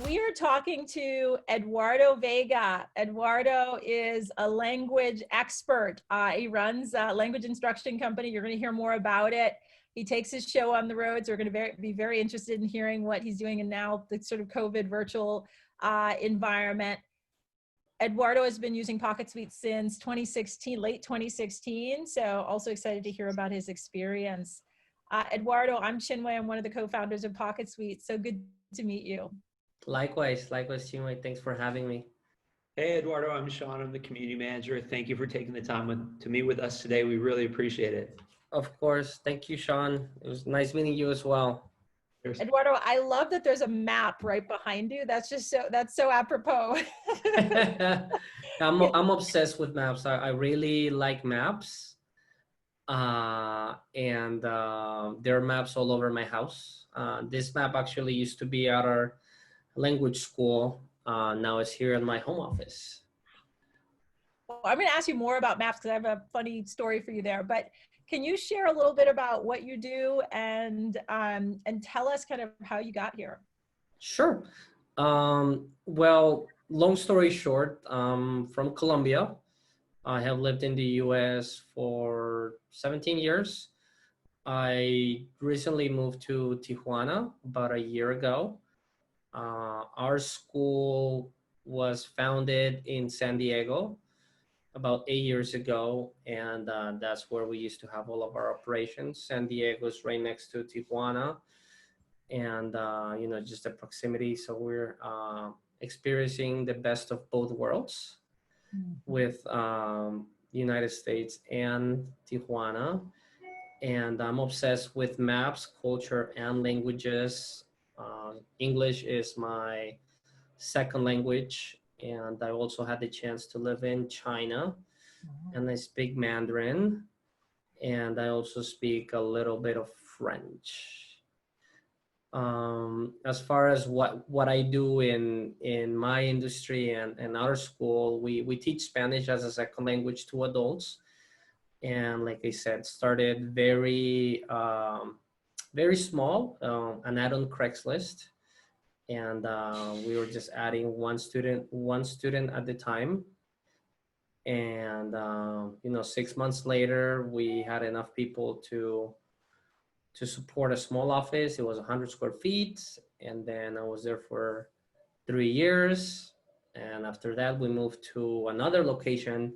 we are talking to Eduardo Vega. Eduardo is a language expert. He runs a language instruction company. You're going to hear more about it. He takes his show on the road, so we're going to be very interested in hearing what he's doing in now the sort of COVID virtual environment. Eduardo has been using PocketSuite since 2016, late 2016. So also excited to hear about his experience. Eduardo, I'm Chinwe. I'm one of the co-founders of PocketSuite. So good to meet you. Likewise, Chinwe. Thanks for having me. Hey, Eduardo, I'm Sean. I'm the community manager. Thank you for taking the time to meet with us today. We really appreciate it. Of course. Thank you, Sean. It was nice meeting you as well. Eduardo, I love that there's a map right behind you. That's so apropos. I'm obsessed with maps. I really like maps. And there are maps all over my house. This map actually used to be at our language school. Now it's here in my home office. Well, I'm going to ask you more about maps because I have a funny story for you there. But can you share a little bit about what you do and tell us kind of how you got here? Sure. Well, long story short, from Colombia. I have lived in the US for 17 years. I recently moved to Tijuana about a year ago. Our school was founded in San Diego about 8 years ago, and that's where we used to have all of our operations. San Diego is right next to Tijuana, and just the proximity. So we're experiencing the best of both worlds with United States and Tijuana. And I'm obsessed with maps, culture, and languages. English is my second language, and I also had the chance to live in China, and I speak Mandarin, and I also speak a little bit of French. As far as what I do in my industry and our school, we teach Spanish as a second language to adults. And like I said, started very small, an ad on Craigslist. And we were just adding one student at the time. And 6 months later, we had enough people to support a small office. It was 100 square feet. And then I was there for 3 years. And after that, we moved to another location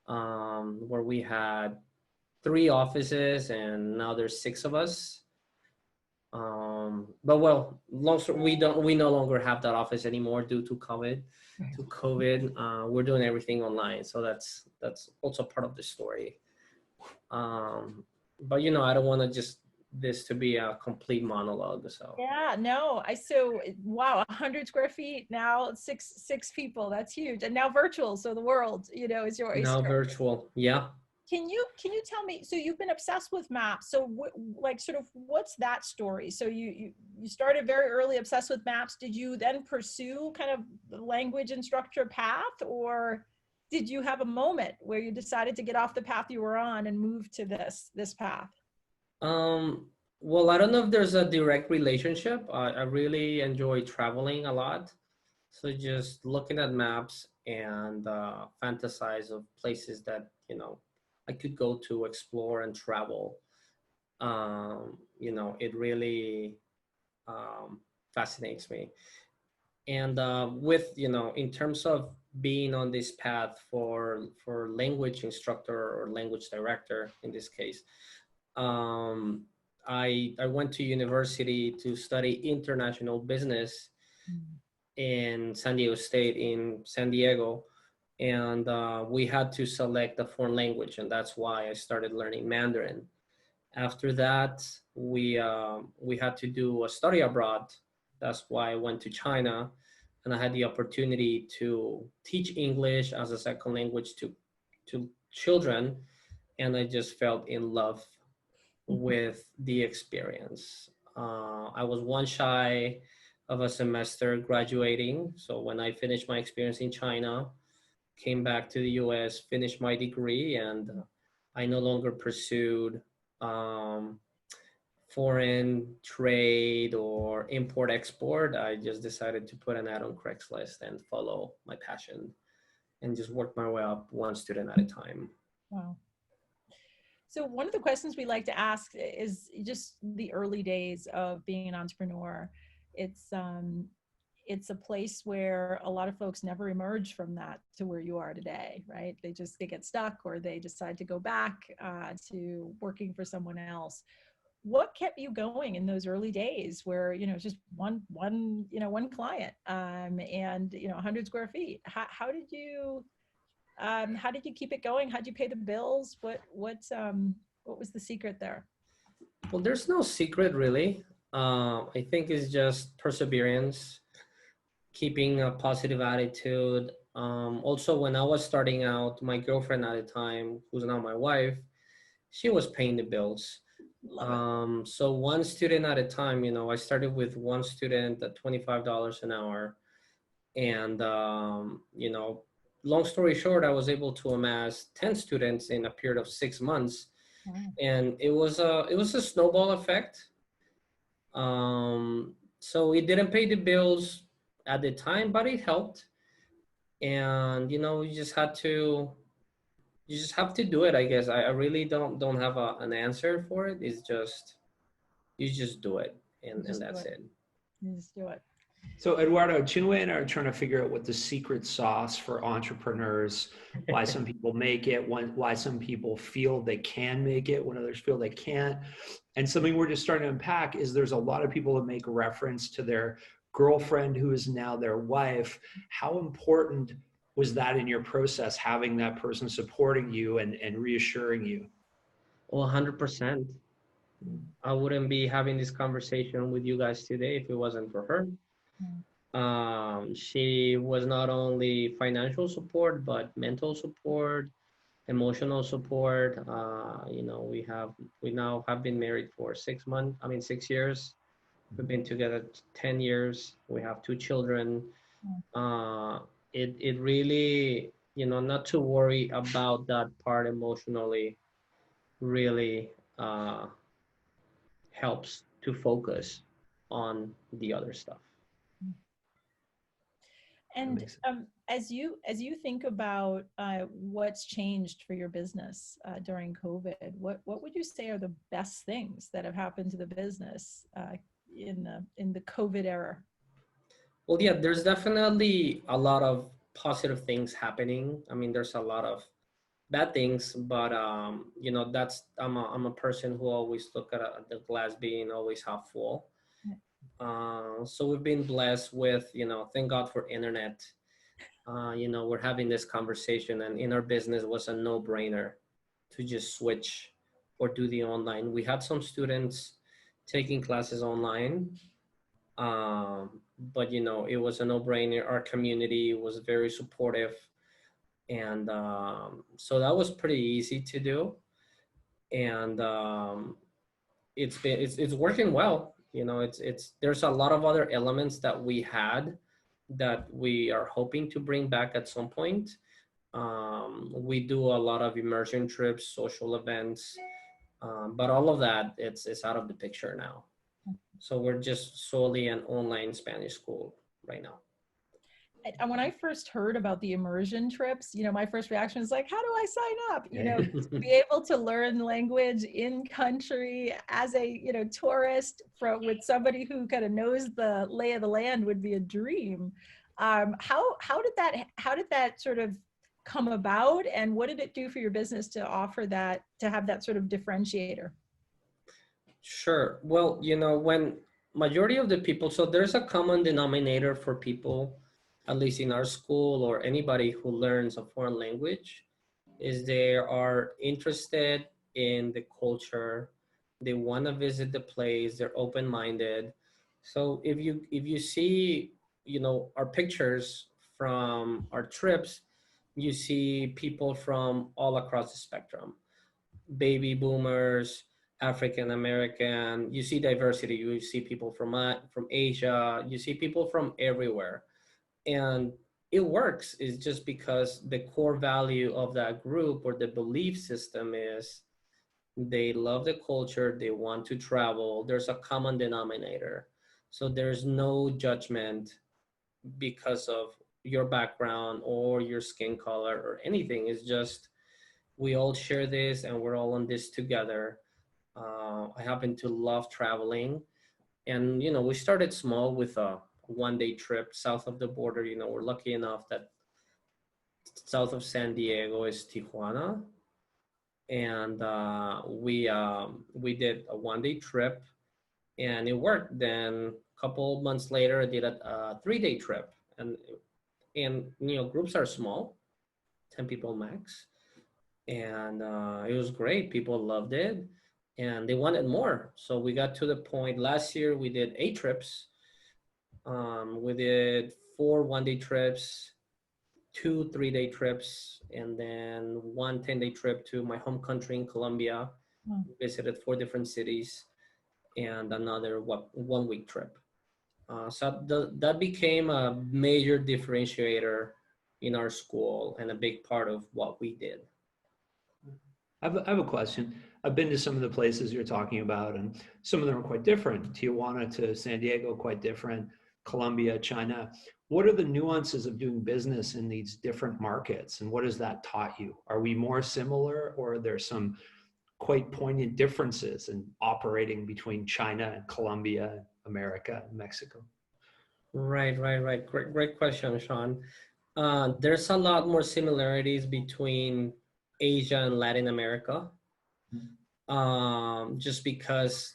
where we had 3 offices, and now there's 6 of us. But well, long story, we no longer have that office anymore due to COVID. We're doing everything online, so that's also part of the story. But I don't want to just this to be a complete monologue. So yeah, no, wow, 100 square feet, now six people. That's huge. And now virtual, so the world is your oyster. Now virtual. Yeah. Can you tell me, so you've been obsessed with maps, so what's that story? So you started very early obsessed with maps. Did you then pursue kind of the language instructor path, or did you have a moment where you decided to get off the path you were on and move to this path? Well, I don't know if there's a direct relationship. I really enjoy traveling a lot. So just looking at maps and fantasize of places that, I could go to explore and travel. It really fascinates me. And with, in terms of being on this path for language instructor or language director in this case, I went to university to study international business in San Diego State in San Diego. And we had to select a foreign language, and that's why I started learning Mandarin. After that, we had to do a study abroad. That's why I went to China, and I had the opportunity to teach English as a second language to children, and I just fell in love with the experience. I was one shy of a semester graduating. So when I finished my experience in China, came back to the US, finished my degree, and I no longer pursued foreign trade or import export, I just decided to put an ad on Craigslist and follow my passion and just work my way up one student at a time. Wow. So one of the questions we like to ask is just the early days of being an entrepreneur. It's a place where a lot of folks never emerge from that to where you are today, right? They get stuck, or they decide to go back to working for someone else. What kept you going in those early days where, just one client, and 100 square feet? How did you keep it going? How did you pay the bills? What was the secret there? Well, there's no secret really. I think it's just perseverance, keeping a positive attitude. Also, when I was starting out, my girlfriend at the time, who's now my wife, she was paying the bills. So one student at a time, I started with one student at $25 an hour. And, long story short, I was able to amass 10 students in a period of 6 months. Wow. And it was a snowball effect. So it didn't pay the bills at the time, but it helped. And, you just have to do it, I guess. I really don't have an answer for it. It's just, you just do it, and that's it. You just do it. So Eduardo, Chinwe and I are trying to figure out what the secret sauce for entrepreneurs, why some people make it, why some people feel they can make it when others feel they can't. And something we're just starting to unpack is there's a lot of people that make reference to their girlfriend who is now their wife. How important was that in your process, having that person supporting you and reassuring you? Well, 100%. I wouldn't be having this conversation with you guys today if it wasn't for her. She was not only financial support, but mental support, emotional support. We now have been married for 6 years. We've been together 10 years. We have 2 children. It really, not to worry about that part emotionally really helps to focus on the other stuff. And as you think about what's changed for your business during COVID, what would you say are the best things that have happened to the business in the COVID era? Well, yeah, there's definitely a lot of positive things happening. I mean, there's a lot of bad things, but that's I'm a person who always look at the glass being always half full. So we've been blessed with, thank God for internet. We're having this conversation, and in our business was a no-brainer to just switch or do the online. We had some students taking classes online, but it was a no-brainer. Our community was very supportive, and so that was pretty easy to do, and it's working well. There's a lot of other elements that we had that we are hoping to bring back at some point. We do a lot of immersion trips, social events, but all of that, it's out of the picture now. So we're just solely an online Spanish school right now. And when I first heard about the immersion trips, my first reaction was like, how do I sign up? To be able to learn language in country as a, tourist with somebody who kind of knows the lay of the land would be a dream. How did that sort of come about, and what did it do for your business to offer that, to have that sort of differentiator? Sure. Well, when majority of the people, so there's a common denominator for people, at least in our school or anybody who learns a foreign language, is they are interested in the culture. They want to visit the place. They're open-minded. So if you see, our pictures from our trips, you see people from all across the spectrum, baby boomers, African American. You see diversity. You see people from Asia. You see people from everywhere. And it works. It's just because the core value of that group or the belief system is They love the culture. They want to travel. There's a common denominator. So there's no judgment because of your background or your skin color or anything. It's just we all share this and we're all on this together. I happen to love traveling. And, we started small with a 1-day trip south of the border. We're lucky enough that south of San Diego is Tijuana. And we did a 1-day trip and it worked. Then a couple months later, I did a 3-day trip. And groups are small, 10 people max. And it was great. People loved it and they wanted more. So we got to the point last year, we did 8 trips. We did 4 1-day trips, 2 3-day trips, and then 1 10-day trip to my home country in Colombia. Visited 4 different cities and another 1-week trip. So that became a major differentiator in our school and a big part of what we did. I have a question. I've been to some of the places you're talking about, and some of them are quite different. Tijuana to San Diego, quite different. Colombia, China. What are the nuances of doing business in these different markets, and what has that taught you? Are we more similar, or are there some quite poignant differences in operating between China and Colombia, America, and Mexico? Right. Great question, Sean. There's a lot more similarities between Asia and Latin America, just because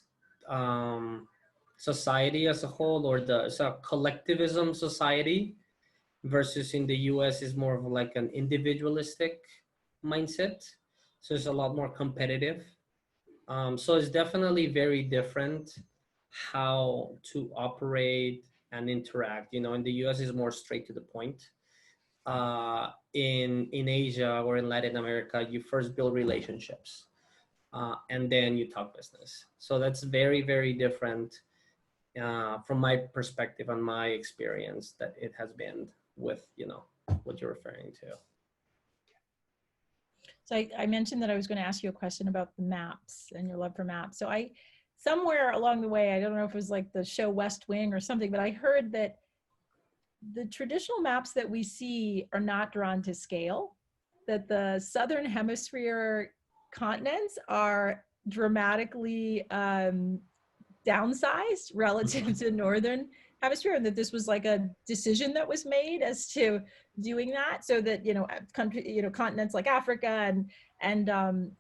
society as a whole, or it's a collectivism society, versus in the US is more of like an individualistic mindset. So it's a lot more competitive. So it's definitely very different how to operate and interact. In the US is more straight to the point. In Asia or in Latin America, you first build relationships and then you talk business. So that's very, very different from my perspective and my experience that it has been with, what you're referring to. So I mentioned that I was going to ask you a question about the maps and your love for maps. So somewhere along the way, I don't know if it was like the show West Wing or something, but I heard that the traditional maps that we see are not drawn to scale, that the Southern Hemisphere continents are dramatically downsized relative to Northern Hemisphere, and that this was like a decision that was made as to doing that, so that continents like Africa and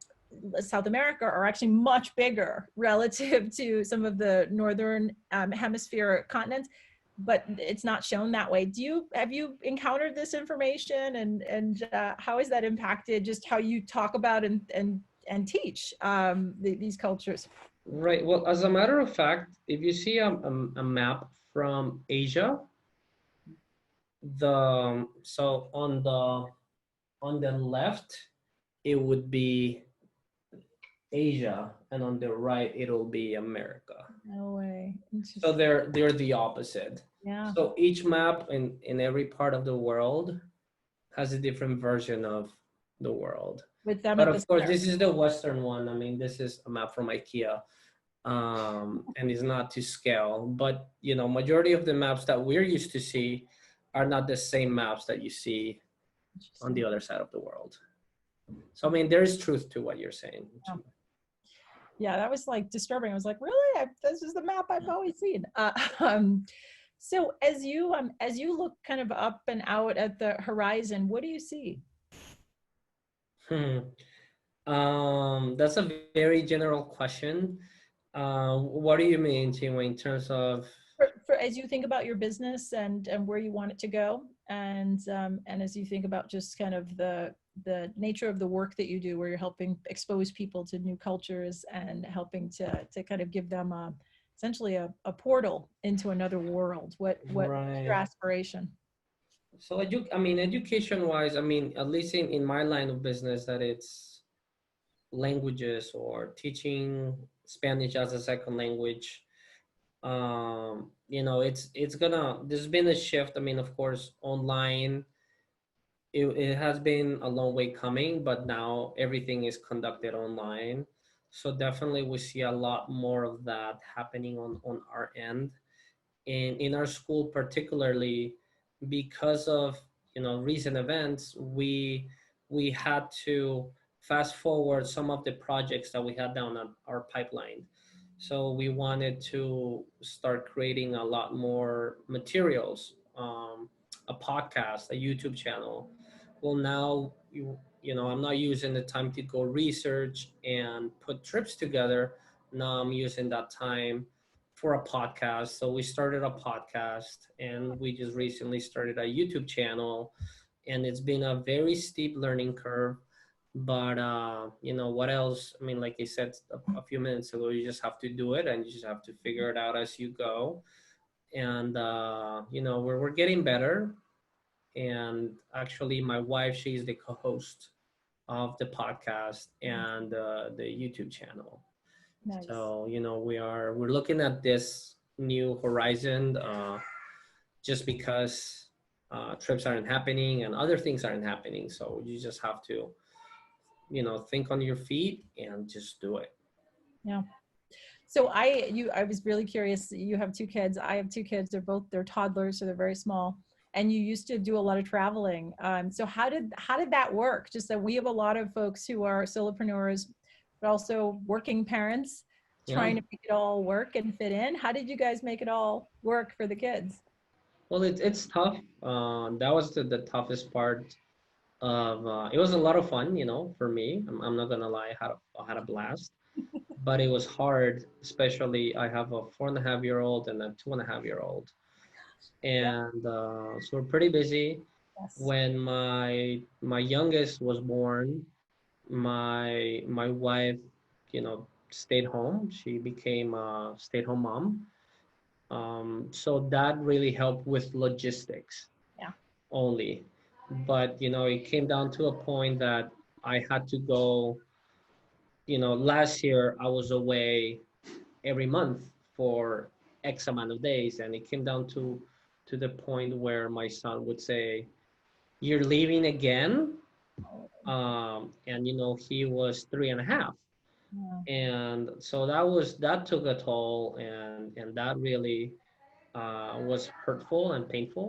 South America are actually much bigger relative to some of the Northern Hemisphere continents, but it's not shown that way. Have you encountered this information, and how has that impacted just how you talk about and teach these cultures? Right. Well, as a matter of fact, if you see a map from Asia, so on the left it would be Asia, and on the right it'll be America. No way. So they're the opposite. Yeah. So each map in every part of the world has a different version of the world. With them, but of course, this is the Western one. I mean, this is a map from IKEA, and it's not to scale. But majority of the maps that we're used to see are not the same maps that you see on the other side of the world. So I mean, there is truth to what you're saying. Yeah, that was like disturbing. I was like, really? This is the map I've always seen. So as you look kind of up and out at the horizon, what do you see? That's a very general question. What do you mean, Chinwe, in terms of as you think about your business and where you want it to go, and as you think about just kind of the nature of the work that you do, where you're helping expose people to new cultures and helping to kind of give them essentially a portal into another world. What's your aspiration? So education wise, at least in my line of business, that it's languages or teaching Spanish as a second language. There's been a shift. Of course, online, it has been a long way coming, but now everything is conducted online. So definitely we see a lot more of that happening on our end. And in our school particularly, because of recent events, we had to fast forward some of the projects that we had down on our pipeline. So we wanted to start creating a lot more materials, a podcast, a YouTube channel. Well, now I'm not using the time to go research and put trips together. Now I'm using that time for a podcast. So we started a podcast, and we just recently started a YouTube channel, and it's been a very steep learning curve. But what else? I mean, like I said a few minutes ago, you just have to do it, and you just have to figure it out as you go. And we're getting better. And actually, my wife, she's the co-host of the podcast and the YouTube channel. Nice. So we're looking at this new horizon, just because trips aren't happening and other things aren't happening. So you just have to think on your feet and just do it. Yeah. So I was really curious. You have two kids. I have two kids. They're toddlers, so they're very small. And you used to do a lot of traveling. So how did that work? Just that we have a lot of folks who are solopreneurs, but also working parents trying Yeah. to make it all work and fit in. How did you guys make it all work for the kids? Well, it's tough. That was the toughest part of it. Was a lot of fun, for me. I'm not gonna lie, I had a blast, but it was hard. Especially, I have a 4.5-year-old and a 2.5-year-old, Yeah. and so we're pretty busy. Yes. When my youngest was born, my wife, stayed home. She became a stay-at-home mom. So that really helped with logistics Yeah. only. But it came down to a point that I had to go. Last year I was away every month for X amount of days, and it came down to the point where my son would say, "You're leaving again?" And he was 3.5. Yeah. And so that took a toll, and that really was hurtful and painful.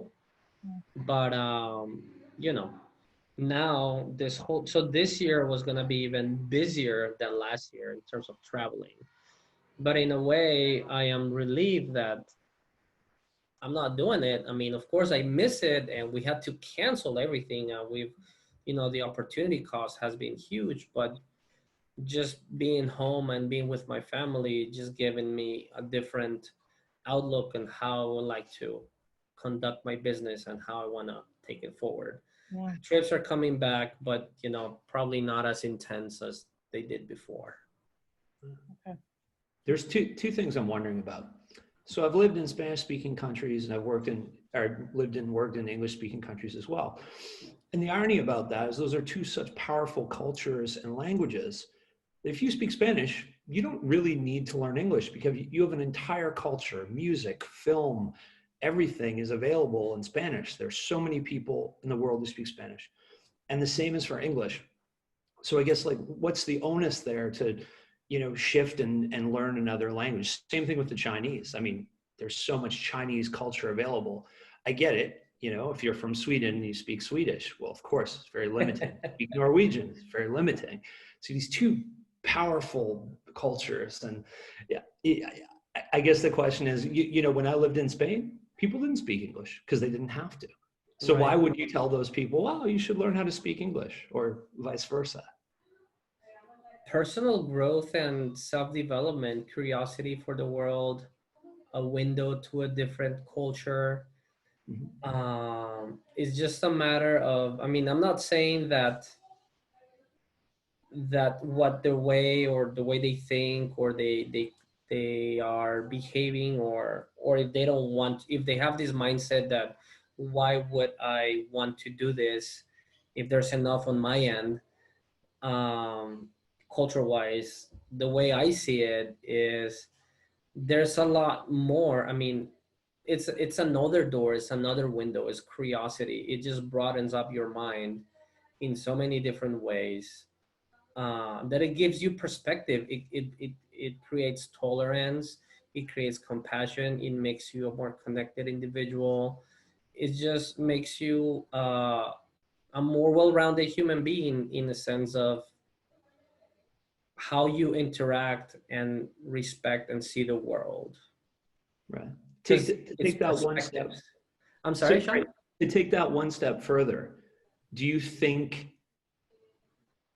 Yeah. But you know now this year was going to be even busier than last year in terms of traveling. But in a way, I am relieved that I'm not doing it. I mean, of course I miss it, and we had to cancel everything. We've the opportunity cost has been huge, but just being home and being with my family just given me a different outlook on how I would like to conduct my business and how I want to take it forward. Yeah. Trips are coming back, but probably not as intense as they did before. Okay. There's two things I'm wondering about. So I've lived in Spanish-speaking countries, and I've worked and worked in English-speaking countries as well. And the irony about that is those are two such powerful cultures and languages. If you speak Spanish, you don't really need to learn English because you have an entire culture, music, film, everything is available in Spanish. There's so many people in the world who speak Spanish. And the same is for English. So I guess what's the onus there to, shift and learn another language? Same thing with the Chinese. I mean, there's so much Chinese culture available. I get it. If you're from Sweden and you speak Swedish, well, of course, it's very limiting. Speak Norwegian, it's very limiting. So these two powerful cultures. And yeah, I guess the question is, when I lived in Spain, people didn't speak English because they didn't have to. So Right. why would you tell those people, well, you should learn how to speak English, or vice versa? Personal growth and self-development, curiosity for the world, a window to a different culture. Mhm. It's just a matter of, I mean, I'm not saying that what the way or the way they think or they are behaving, or if they don't want, if they have this mindset that why would I want to do this if there's enough on my end. Culture wise, the way I see it is there's a lot more. I mean, it's another door, it's another window, it's curiosity. It just broadens up your mind in so many different ways. that it gives you perspective. It creates tolerance. It creates compassion. It makes you a more connected individual. It just makes you a more well-rounded human being in the sense of how you interact and respect and see the world. Right. Because To it's take that one step. perspectives. I'm sorry, So, Sean? to take that one step further, do you think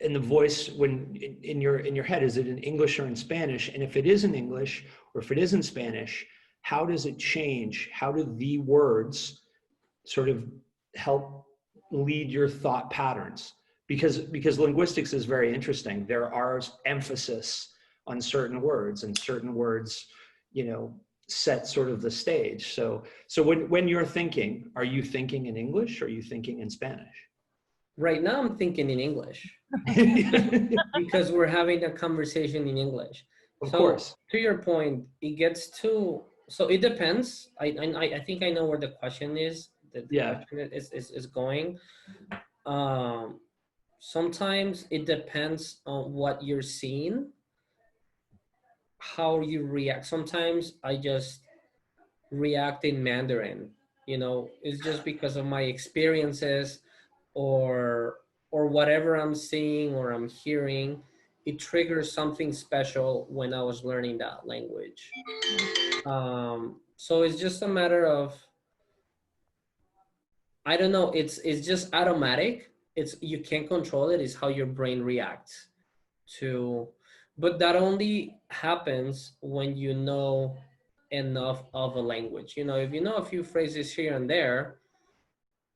in the voice when in your head, is it in English or in Spanish? And if it is in English or if it is in Spanish, how does it change? How do the words sort of help lead your thought patterns? Because linguistics is very interesting. There are emphasis on certain words, and certain words, you know, set sort of the stage. So when you're thinking, are you thinking in English or are you thinking in Spanish? Right now I'm thinking in English because we're having a conversation in English. Of So course. to your point, it gets to, so it depends. I think I know where the question is. The Yeah. question is going. Sometimes it depends on what you're seeing, how you react. Sometimes I just react in Mandarin. You know, it's just because of my experiences or whatever I'm seeing or I'm hearing. It triggers something special when I was learning that language. So it's just a matter of, I don't know, it's just automatic. It's, you can't control it. It's how your brain reacts to, but that only happens when you know enough of a language. You know, if you know a few phrases here and there,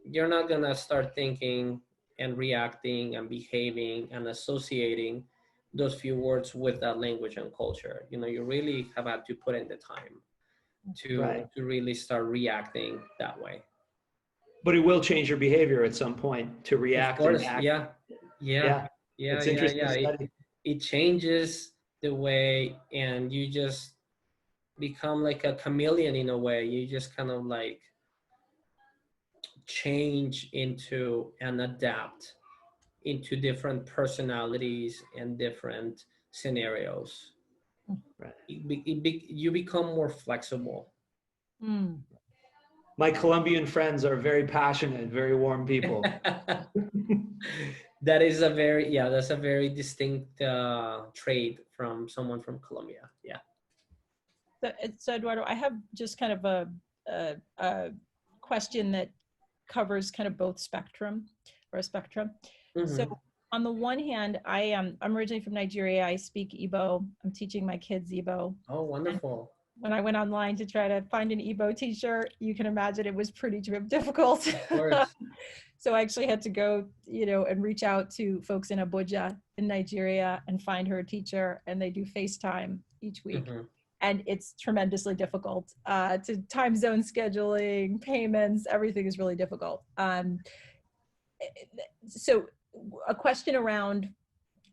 you're not gonna start thinking and reacting and behaving and associating those few words with that language and culture. You know, you really have had to put in the time Right. to really start reacting that way. But it will change your behavior at some point to Of react and course, act. yeah, yeah, Yeah. yeah, It's yeah, interesting yeah. study. It changes the way, and you just become like a chameleon in a way. You just kind of like change into and adapt into different personalities and different scenarios. Right. You become more flexible. Hmm. My Colombian friends are very passionate, very warm people. That is a very, yeah, that's a very distinct trait from someone from Colombia. Yeah. So Eduardo, I have just kind of a question that covers kind of both spectrum or a spectrum. So Mm-hmm. on the one hand, I'm originally from Nigeria. I speak Igbo. I'm teaching my kids Igbo. Oh, wonderful. When I went online to try to find an Igbo teacher, you can imagine it was pretty difficult. Of course. So I actually had to go, and reach out to folks in Abuja in Nigeria and find her a teacher, and they do FaceTime each week. Mm-hmm. And it's tremendously difficult to time zone scheduling, payments, everything is really difficult. So a question around,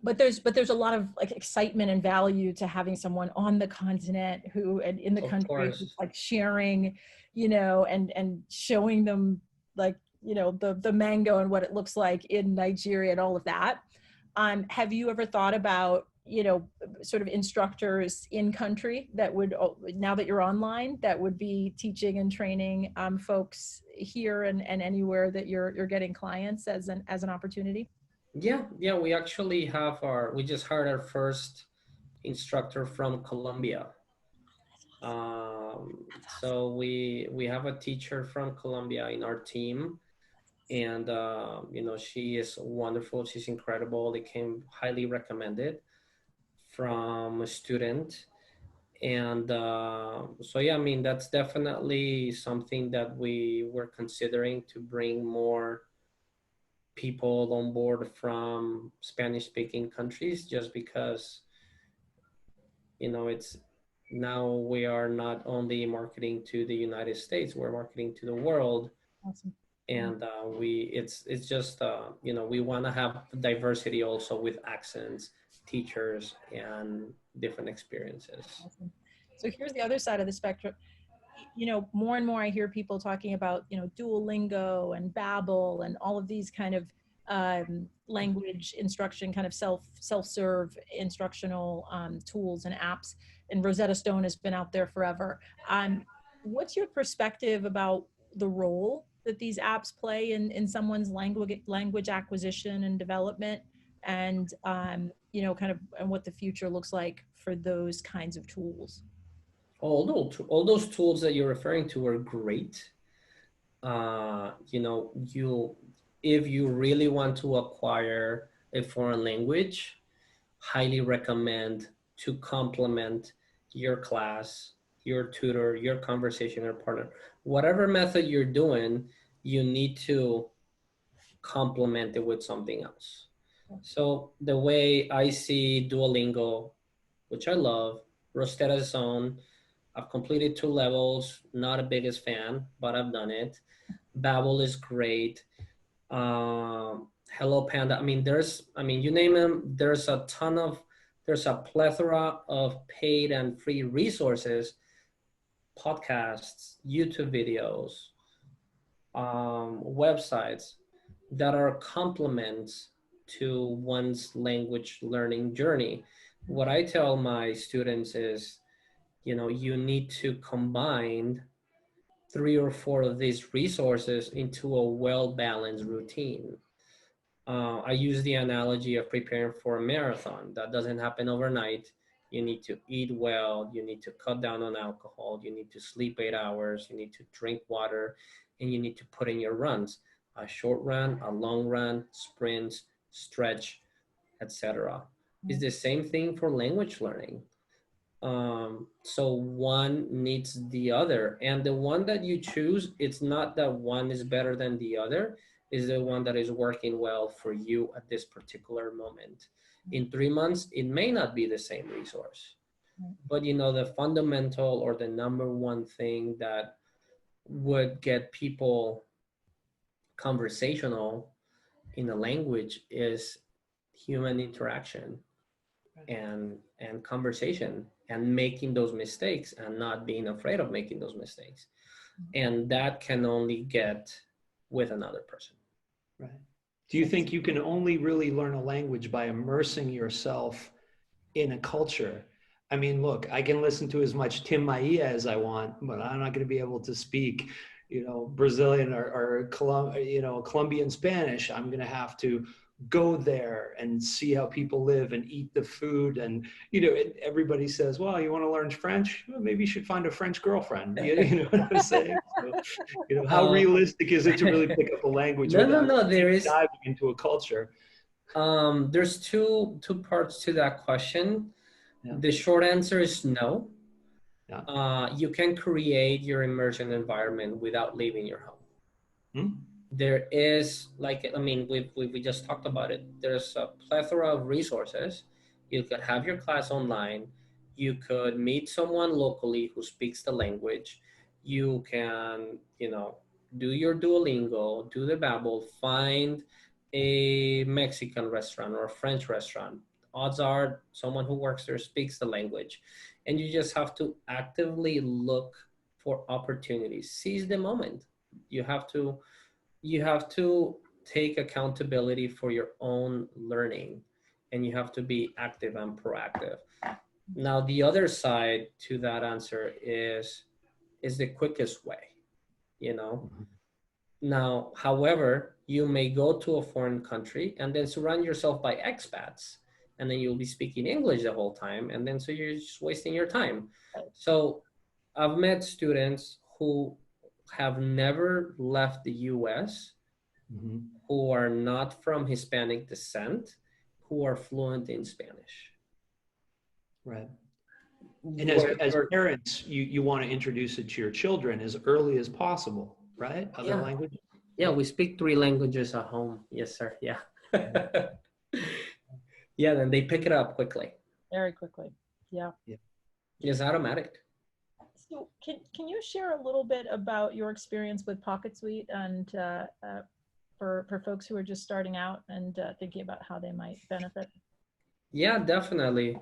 but there's a lot of like excitement and value to having someone on the continent who, and in the Of country, course. who's like sharing, and showing them like, the mango and what it looks like in Nigeria and all of that. Have you ever thought about, sort of instructors in country that would, now that you're online, that would be teaching and training folks here and anywhere that you're getting clients as an opportunity? Yeah, yeah. We actually we just hired our first instructor from Colombia. So we have a teacher from Colombia in our team, and she is wonderful. She's incredible. They came highly recommended from a student, and so yeah, I mean, that's definitely something that we were considering, to bring more people on board from Spanish speaking countries, just because it's now we are not only marketing to the United States, we're marketing to the world. Awesome. And it's just we want to have diversity also, with accents, teachers, and different experiences. Awesome. So here's the other side of the spectrum. More and more I hear people talking about, Duolingo and Babbel and all of these kind of language instruction, kind of self-serve instructional tools and apps. And Rosetta Stone has been out there forever. What's your perspective about the role that these apps play in someone's language acquisition and development, and you know, kind of, and what the future looks like for those kinds of tools? All those tools that you're referring to are great. You know, if you really want to acquire a foreign language, highly recommend to complement your class, your tutor, your conversational partner. Whatever method you're doing, you need to complement it with something else. So the way I see Duolingo, which I love, Rosetta Stone, I've completed 2 levels, not a biggest fan, but I've done it. Babbel is great. Hello Panda. I mean, you name them, there's a plethora of paid and free resources, podcasts, YouTube videos, websites that are complements to one's language learning journey. What I tell my students is, you know, you need to combine 3 or 4 of these resources into a well-balanced routine. I use the analogy of preparing for a marathon. That doesn't happen overnight. You need to eat well, you need to cut down on alcohol, you need to sleep 8 hours, you need to drink water, and you need to put in your runs. A short run, a long run, sprints, stretch, etc. It's the same thing for language learning. So one needs the other, and the one that you choose, it's not that one is better than the other, is the one that is working well for you at this particular moment. In 3 months, it may not be the same resource, but you know, the fundamental or the number one thing that would get people conversational in a language is human interaction and conversation, and making those mistakes and not being afraid of making those mistakes. And that can only get with another person. Right. Do you think you can only really learn a language by immersing yourself in a culture? I mean, look, I can listen to as much Tim Maia as I want, but I'm not going to be able to speak, you know, Brazilian or Colombian Spanish. I'm going to have to go there and see how people live and eat the food. And, you know, everybody says, well, you want to learn French? Well, maybe you should find a French girlfriend. You know what I'm saying? So, you know, how realistic is it to really pick up a language without there is diving into a culture? There's two parts to that question. Yeah. The short answer is no. Yeah. You can create your immersion environment without leaving your home. Hmm? There is, like, I mean, we just talked about it. There's a plethora of resources. You could have your class online. You could meet someone locally who speaks the language. You can, you know, do your Duolingo, do the Babbel, find a Mexican restaurant or a French restaurant. Odds are someone who works there speaks the language. And you just have to actively look for opportunities. Seize the moment. You have to take accountability for your own learning, and you have to be active and proactive. Now, the other side to that answer is the quickest way, you know. Now, however, you may go to a foreign country and then surround yourself by expats, and then you'll be speaking English the whole time, and then so you're just wasting your time. So I've met students who have never left the US, who are not from Hispanic descent, who are fluent in Spanish. Right. And as parents, you want to introduce it to your children as early as possible, right? Other languages? Yeah, we speak 3 languages at home. Yes, sir. Yeah. Yeah, then they pick it up quickly. Very quickly. Yeah. It's automatic. So can you share a little bit about your experience with PocketSuite and for folks who are just starting out and thinking about how they might benefit? Yeah, definitely.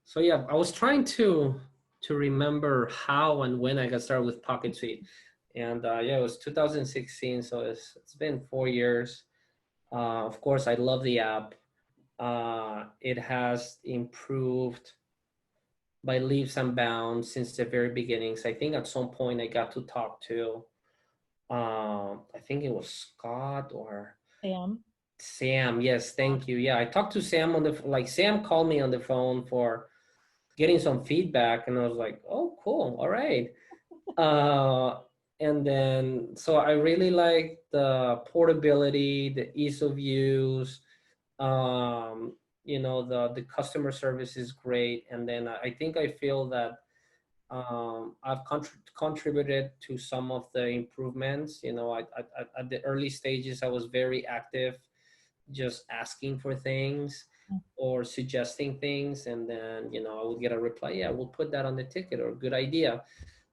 So yeah, I was trying to remember how and when I got started with PocketSuite. And yeah, it was 2016, so it's been 4 years. Of course, I love the app. It has improved by leaps and bounds since the very beginnings. I think at some point I got to talk to, I think it was Scott or Sam. Sam. Yes, thank you. Yeah, I talked to Sam on the, like Sam called me on the phone for getting some feedback, and I was like, oh, cool, all right. Uh, and then, so I really like the portability, the ease of use. The customer service is great, and then I think I feel that I've contributed to some of the improvements. At the early stages, I was very active, just asking for things or suggesting things, and then I would get a reply, yeah, we'll put that on the ticket, or good idea.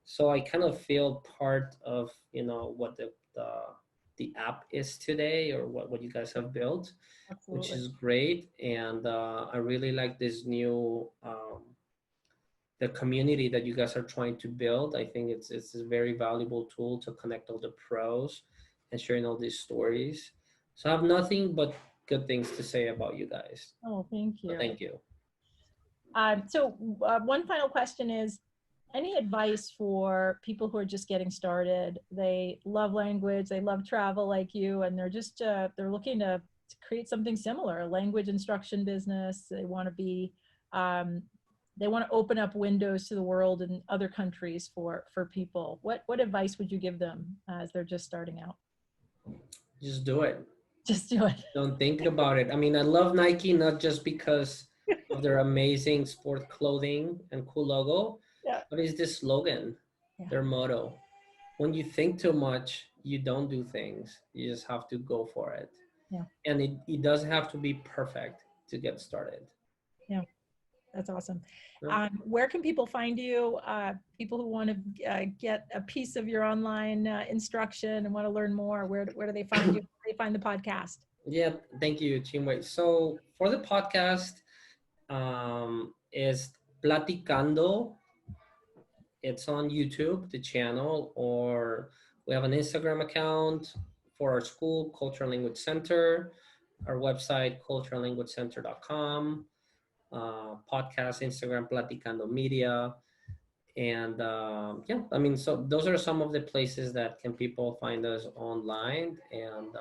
So I kind of feel part of what the app is today, or what you guys have built, which Absolutely. is great. And I really like this new the community that you guys are trying to build. I think it's a very valuable tool to connect all the pros and sharing all these stories. So I have nothing but good things to say about you guys. Oh, thank So you. thank you. One final question is, any advice for people who are just getting started? They love language, they love travel like you, and they're just they're looking to create something similar, a language instruction business. They want to be they want to open up windows to the world and other countries for people. What advice would you give them as they're just starting out? Just do it. Just do it. Don't think about it. I mean, I love Nike not just because of their amazing sport clothing and cool logo, Yeah. but it's this slogan, Yeah. their motto. When you think too much, you don't do things. You just have to go for it. Yeah. And it doesn't have to be perfect to get started. Yeah. That's awesome. Yeah. Where can people find you? People who want to get a piece of your online instruction and want to learn more, where do they find you? Where do they find the podcast? Yeah, thank you, Chinwe. So for the podcast, is Platicando. It's on YouTube, the channel, or we have an Instagram account for our school, Cultural Language Center, our website, culturallanguagecenter.com, podcast, Instagram, Platicando Media. And yeah, I mean, so those are some of the places that can people find us online and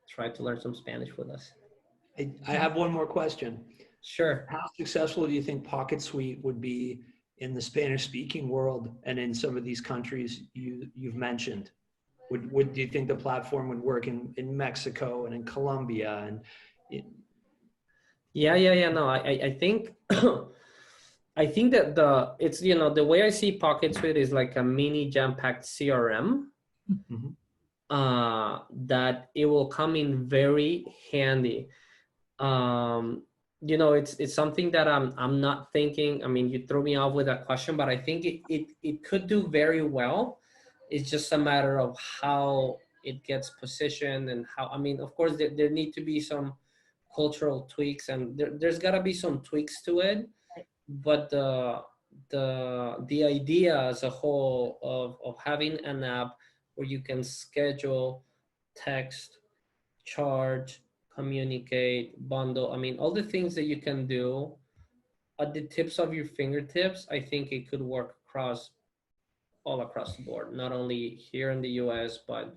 try to learn some Spanish with us. I have one more question. Sure. How successful do you think PocketSuite would be in the Spanish-speaking world and in some of these countries you've mentioned? Do you think the platform would work in Mexico and in Colombia and Yeah. No, I think I think that it's the way I see PocketSuite is like a mini jam-packed CRM. Mhm. That it will come in very handy. It's something that I'm not thinking. I mean, you threw me off with that question, but I think it could do very well. It's just a matter of how it gets positioned and how, I mean, of course there need to be some cultural tweaks, and there's got to be some tweaks to it, but the idea as a whole of having an app where you can schedule, text, charge, communicate, bundle, I mean, all the things that you can do at the tips of your fingertips, I think it could work all across the board, not only here in the US, but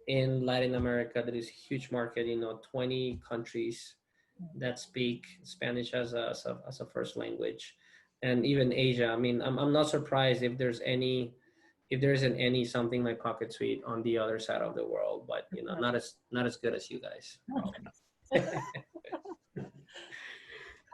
in Latin America. That is a huge market, 20 countries that speak Spanish as a first language, and even Asia. I mean, I'm not surprised if there isn't any something like PocketSuite on the other side of the world, but not as good as you guys.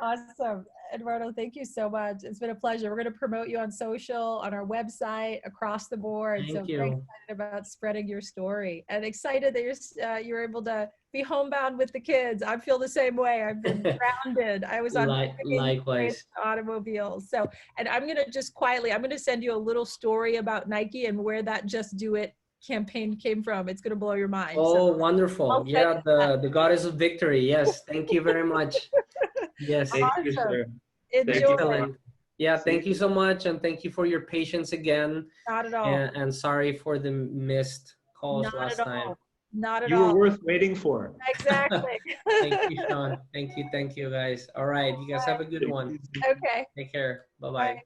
Awesome. Eduardo, thank you so much. It's been a pleasure. We're going to promote you on social, on our website, across the board. Thank so you. very excited about spreading your story, and excited that you're able to be homebound with the kids. I feel the same way. I've been grounded. I was on likewise automobiles. So, and I'm going to send you a little story about Nike and where that Just Do It campaign came from. It's going to blow your mind. Oh, so wonderful. Yeah, the goddess of victory. Yes, thank you very much. Yes. Thank you, sir. Excellent. Yeah, thank you so much, and thank you for your patience again. Not at all. And sorry for the missed calls last time. Not at You were all. worth waiting for. Exactly. Thank you, Sean. Thank you, guys. All right, you guys have a good one. Okay. Take care. Bye-bye. Bye.